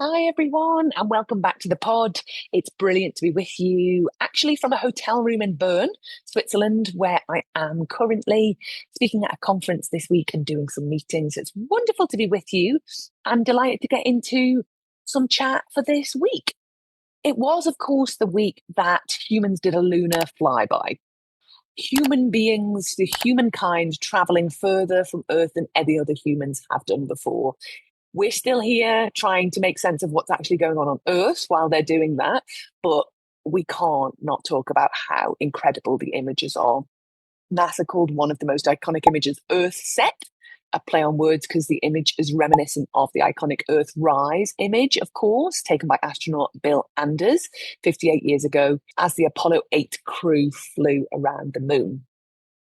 Hi, everyone, and welcome back to the pod. It's brilliant to be with you, actually, from a hotel room in Bern, Switzerland, where I am currently speaking at a conference this week and doing some meetings. It's wonderful to be with you. I'm delighted to get into some chat for this week. It was, of course, the week that humans did a lunar flyby. Human beings, the humankind traveling further from Earth than any other humans have done before. We're still here trying to make sense of what's actually going on Earth while they're doing that, but we can't not talk about how incredible the images are. NASA called one of the most iconic images Earthset, a play on words because the image is reminiscent of the iconic Earthrise image, of course, taken by astronaut Bill Anders 58 years ago as the Apollo 8 crew flew around the moon.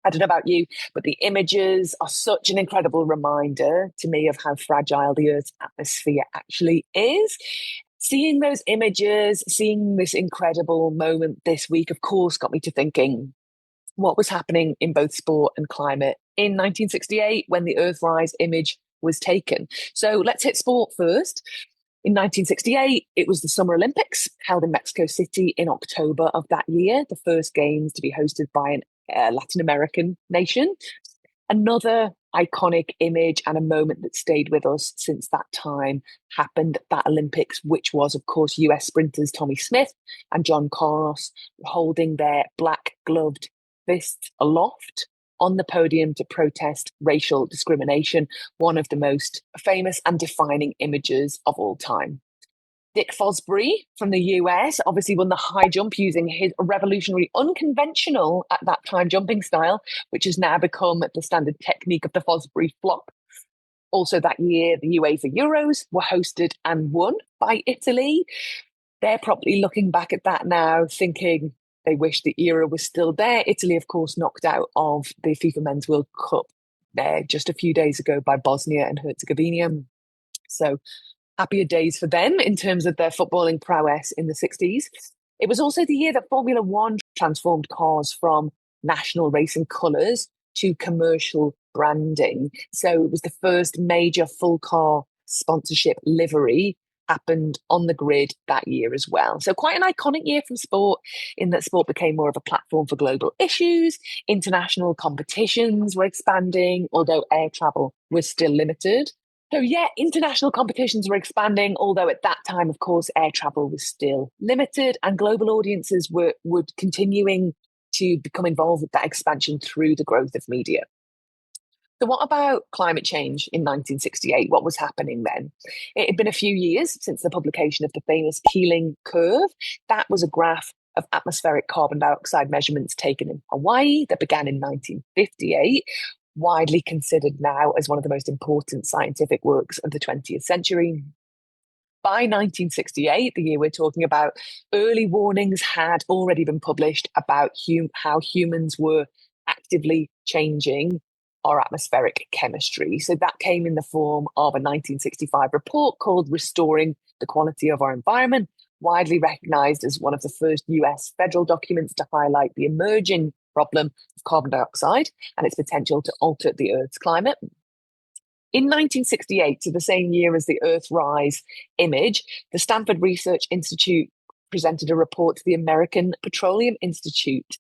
I don't know about you, but the images are such an incredible reminder to me of how fragile the Earth's atmosphere actually is. Seeing those images, seeing this incredible moment this week, of course, got me to thinking what was happening in both sport and climate in 1968 when the Earthrise image was taken. So let's hit sport first. In 1968, it was the Summer Olympics held in Mexico City in October of that year, the first games to be hosted by an Latin American nation. Another iconic image and a moment that stayed with us since that time happened at that Olympics, which was, of course, US sprinters Tommy Smith and John Carlos holding their black gloved fists aloft on the podium to protest racial discrimination, one of the most famous and defining images of all time. Dick Fosbury from the US obviously won the high jump using his revolutionary, unconventional at that time jumping style, which has now become the standard technique of the Fosbury flop. Also that year, the UEFA Euros were hosted and won by Italy. They're probably looking back at that now, thinking they wish the era was still there. Italy, of course, knocked out of the FIFA Men's World Cup there just a few days ago by Bosnia and Herzegovina. So happier days for them in terms of their footballing prowess in the 60s. It was also the year that Formula One transformed cars from national racing colours to commercial branding. So it was the first major full car sponsorship livery happened on the grid that year as well. So quite an iconic year from sport in that sport became more of a platform for global issues. International competitions were expanding, although air travel was still limited. So yeah, international competitions were expanding, although at that time, of course, air travel was still limited and global audiences were continuing to become involved with that expansion through the growth of media. So what about climate change in 1968? What was happening then? It had been a few years since the publication of the famous Keeling curve. That was a graph of atmospheric carbon dioxide measurements taken in Hawaii that began in 1958, widely considered now as one of the most important scientific works of the 20th century. By 1968, the year we're talking about, early warnings had already been published about how humans were actively changing our atmospheric chemistry. So that came in the form of a 1965 report called Restoring the Quality of Our Environment, widely recognized as one of the first US federal documents to highlight the emerging problem of carbon dioxide and its potential to alter the Earth's climate. In 1968, so the same year as the Earthrise image, the Stanford Research Institute presented a report to the American Petroleum Institute.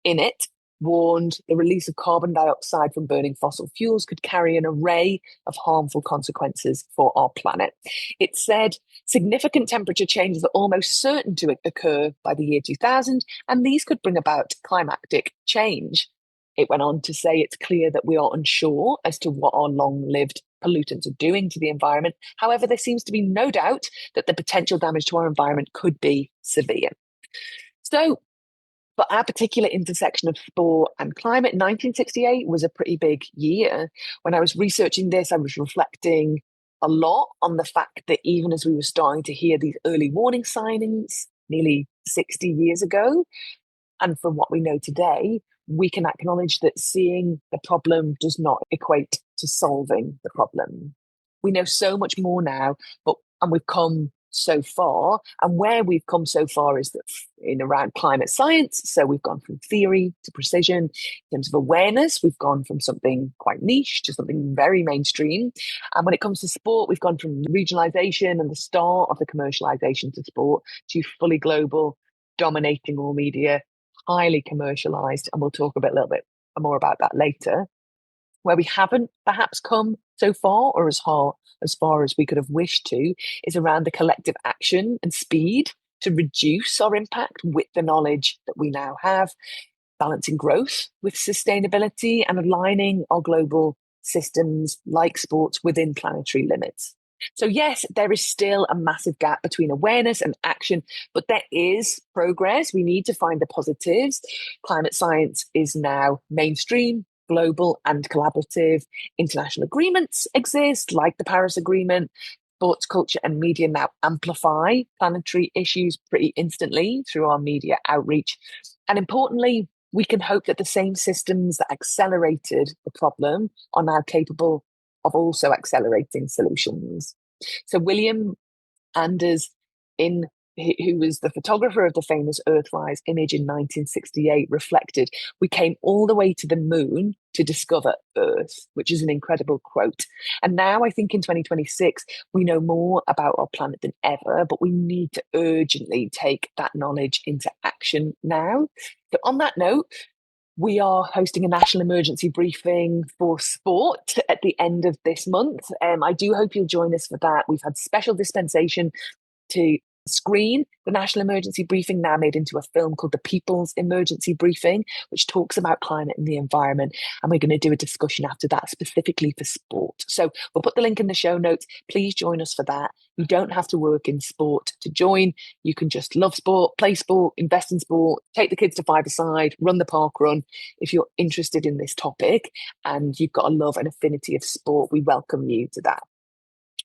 In it, warned the release of carbon dioxide from burning fossil fuels could carry an array of harmful consequences for our planet. It said significant temperature changes are almost certain to occur by the year 2000, and these could bring about climatic change. It went on to say it's clear that we are unsure as to what our long-lived pollutants are doing to the environment. However, there seems to be no doubt that the potential damage to our environment could be severe. So, for our particular intersection of sport and climate, 1968 was a pretty big year. When I was researching this, I was reflecting a lot on the fact that even as we were starting to hear these early warning signings nearly 60 years ago, and from what we know today, we can acknowledge that seeing the problem does not equate to solving the problem. We know so much more now, and we've come so far. And where we've come so far is that in around climate science. So we've gone from theory to precision. In terms of awareness, we've gone from something quite niche to something very mainstream. And when it comes to sport, we've gone from regionalization and the start of the commercialization to sport to fully global, dominating all media, highly commercialized. And we'll talk a little bit more about that later. Where we haven't perhaps come so far or as far as we could have wished to is around the collective action and speed to reduce our impact with the knowledge that we now have, balancing growth with sustainability and aligning our global systems like sports within planetary limits. So yes, there is still a massive gap between awareness and action, but there is progress. We need to find the positives. Climate science is now mainstream, global and collaborative. International agreements exist, like the Paris Agreement. Sports culture and media now amplify planetary issues pretty instantly through our media outreach. And importantly, we can hope that the same systems that accelerated the problem are now capable of also accelerating solutions. So William Anders, who was the photographer of the famous Earthrise image in 1968, reflected, "We came all the way to the moon to discover Earth," which is an incredible quote. And now I think in 2026, we know more about our planet than ever, but we need to urgently take that knowledge into action now. So on that note, we are hosting a national emergency briefing for sport at the end of this month. I do hope you'll join us for that. We've had special dispensation to screen the national emergency briefing, now made into a film called The People's Emergency Briefing, which talks about climate and the environment. And we're going to do a discussion after that specifically for sport. So we'll put the link in the show notes. Please join us for that. You don't have to work in sport to join. You can just love sport, play sport, invest in sport, take the kids to five-a-side, run the park run. If you're interested in this topic and you've got a love and affinity of sport, we welcome you to that.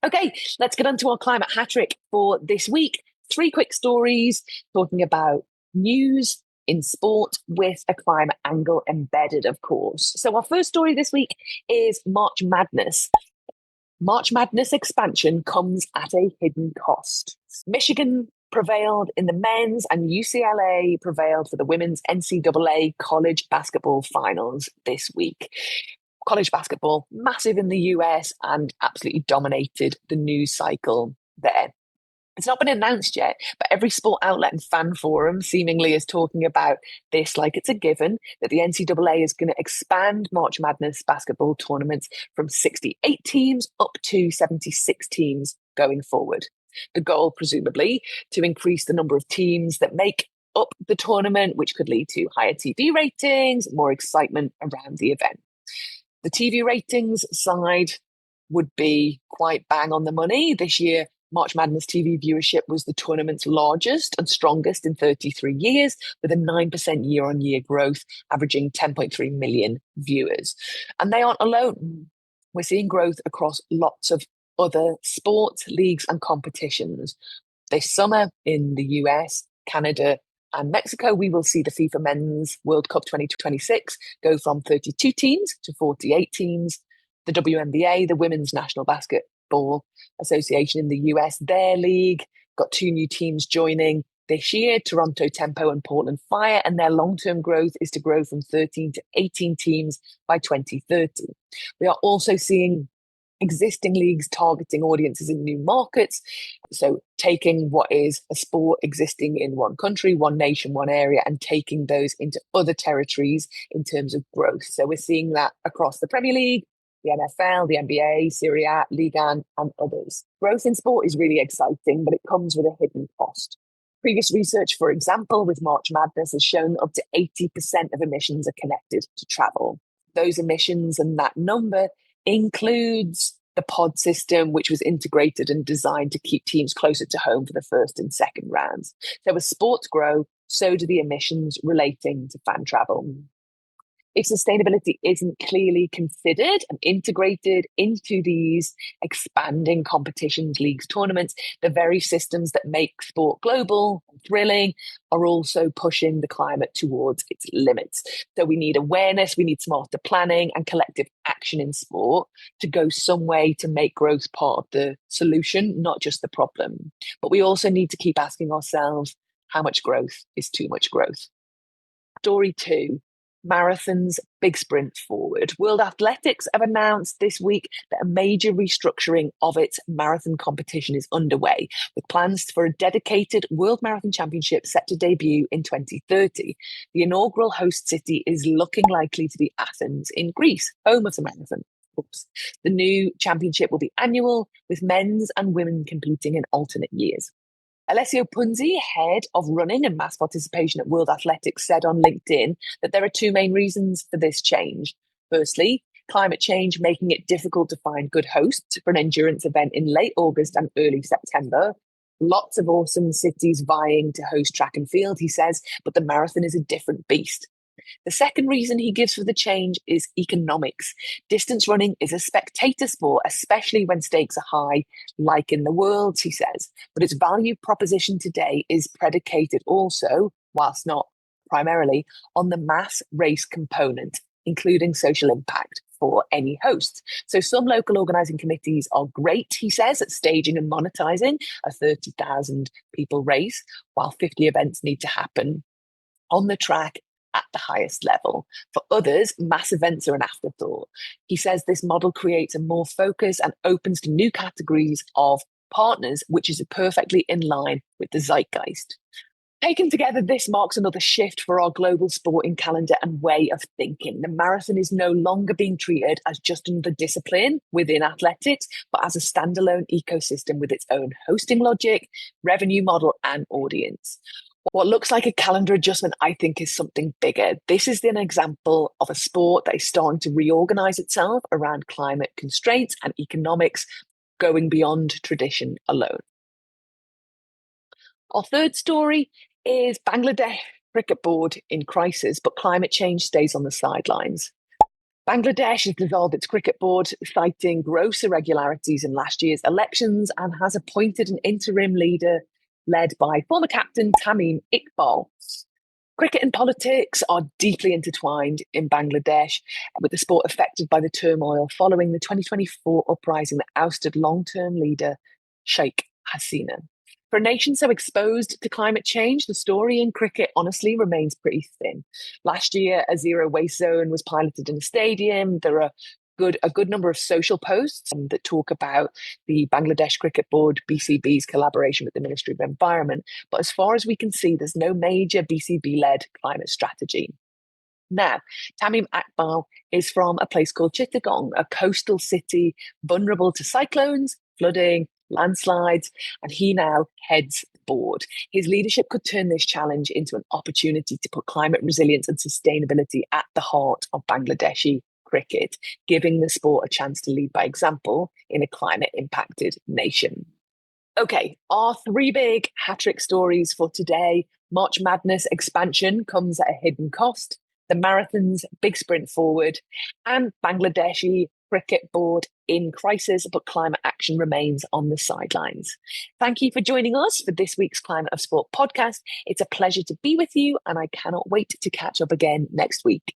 Okay, let's get on to our climate hat trick for this week. 3 quick stories talking about news in sport with a climate angle embedded, of course. So our first story this week is March Madness. March Madness expansion comes at a hidden cost. Michigan prevailed in the men's and UCLA prevailed for the women's NCAA college basketball finals this week. College basketball, massive in the US and absolutely dominated the news cycle there. It's not been announced yet, but every sport outlet and fan forum seemingly is talking about this like it's a given, that the NCAA is going to expand March Madness basketball tournaments from 68 teams up to 76 teams going forward. The goal, presumably, to increase the number of teams that make up the tournament, which could lead to higher TV ratings, more excitement around the event. The TV ratings side would be quite bang on the money. This year, March Madness TV viewership was the tournament's largest and strongest in 33 years, with a 9% year-on-year growth, averaging 10.3 million viewers. And they aren't alone. We're seeing growth across lots of other sports, leagues, and competitions. This summer in the US, Canada, and Mexico, we will see the FIFA Men's World Cup 2026 go from 32 teams to 48 teams. The WNBA, the Women's National Basketball Association in the US, their league got 2 new teams joining this year, Toronto Tempo and Portland Fire, and their long-term growth is to grow from 13 to 18 teams by 2030. We are also seeing existing leagues targeting audiences in new markets. So taking what is a sport existing in one country, one nation, one area, and taking those into other territories in terms of growth. So we're seeing that across the Premier League, the NFL, the NBA, Serie A, Ligue 1, and others. Growth in sport is really exciting, but it comes with a hidden cost. Previous research, for example, with March Madness has shown up to 80% of emissions are connected to travel. Those emissions and that number includes the pod system, which was integrated and designed to keep teams closer to home for the first and second rounds. So as sports grow, so do the emissions relating to fan travel. if sustainability isn't clearly considered and integrated into these expanding competitions, leagues, tournaments, the very systems that make sport global and thrilling are also pushing the climate towards its limits. So we need awareness, we need smarter planning and collective action in sport to go some way to make growth part of the solution, not just the problem. But we also need to keep asking ourselves, how much growth is too much growth? Story 2, marathons, big sprint forward. World Athletics have announced this week that a major restructuring of its marathon competition is underway, with plans for a dedicated World Marathon Championship set to debut in 2030. The inaugural host city is looking likely to be Athens in Greece, home of the marathon. The new championship will be annual, with men's and women competing in alternate years. Alessio Punzi, head of running and mass participation at World Athletics, said on LinkedIn that there are two main reasons for this change. Firstly, climate change making it difficult to find good hosts for an endurance event in late August and early September. Lots of awesome cities vying to host track and field, he says, but the marathon is a different beast. The second reason he gives for the change is economics. Distance running is a spectator sport, especially when stakes are high, like in the Worlds, he says. But its value proposition today is predicated also, whilst not primarily, on the mass race component, including social impact for any host. So some local organising committees are great, he says, at staging and monetising a 30,000 people race, while 50 events need to happen on the track at the highest level. For others, mass events are an afterthought. He says this model creates a more focus and opens to new categories of partners, which is perfectly in line with the zeitgeist. Taken together, this marks another shift for our global sporting calendar and way of thinking. The marathon is no longer being treated as just another discipline within athletics, but as a standalone ecosystem with its own hosting logic, revenue model, and audience. What looks like a calendar adjustment, I think, is something bigger. This is an example of a sport that is starting to reorganize itself around climate constraints and economics, going beyond tradition alone. Our third story is Bangladesh cricket board in crisis, but climate change stays on the sidelines. Bangladesh has dissolved its cricket board, citing gross irregularities in last year's elections, and has appointed an interim leader led by former captain Tamim Iqbal. Cricket and politics are deeply intertwined in Bangladesh, with the sport affected by the turmoil following the 2024 uprising that ousted long-term leader Sheikh Hasina. For a nation so exposed to climate change, the story in cricket honestly remains pretty thin. Last year, a zero waste zone was piloted in a stadium. There are a good number of social posts that talk about the Bangladesh Cricket Board, BCB's collaboration with the Ministry of Environment. But as far as we can see, there's no major BCB-led climate strategy. Now, Tamim Iqbal is from a place called Chittagong, a coastal city vulnerable to cyclones, flooding, landslides, and he now heads the board. His leadership could turn this challenge into an opportunity to put climate resilience and sustainability at the heart of Bangladeshi cricket, giving the sport a chance to lead by example in a climate-impacted nation. Okay, our three big hat-trick stories for today. March Madness expansion comes at a hidden cost. The marathon's big sprint forward, and Bangladeshi cricket board in crisis, but climate action remains on the sidelines. Thank you for joining us for this week's Climate of Sport podcast. It's a pleasure to be with you, and I cannot wait to catch up again next week.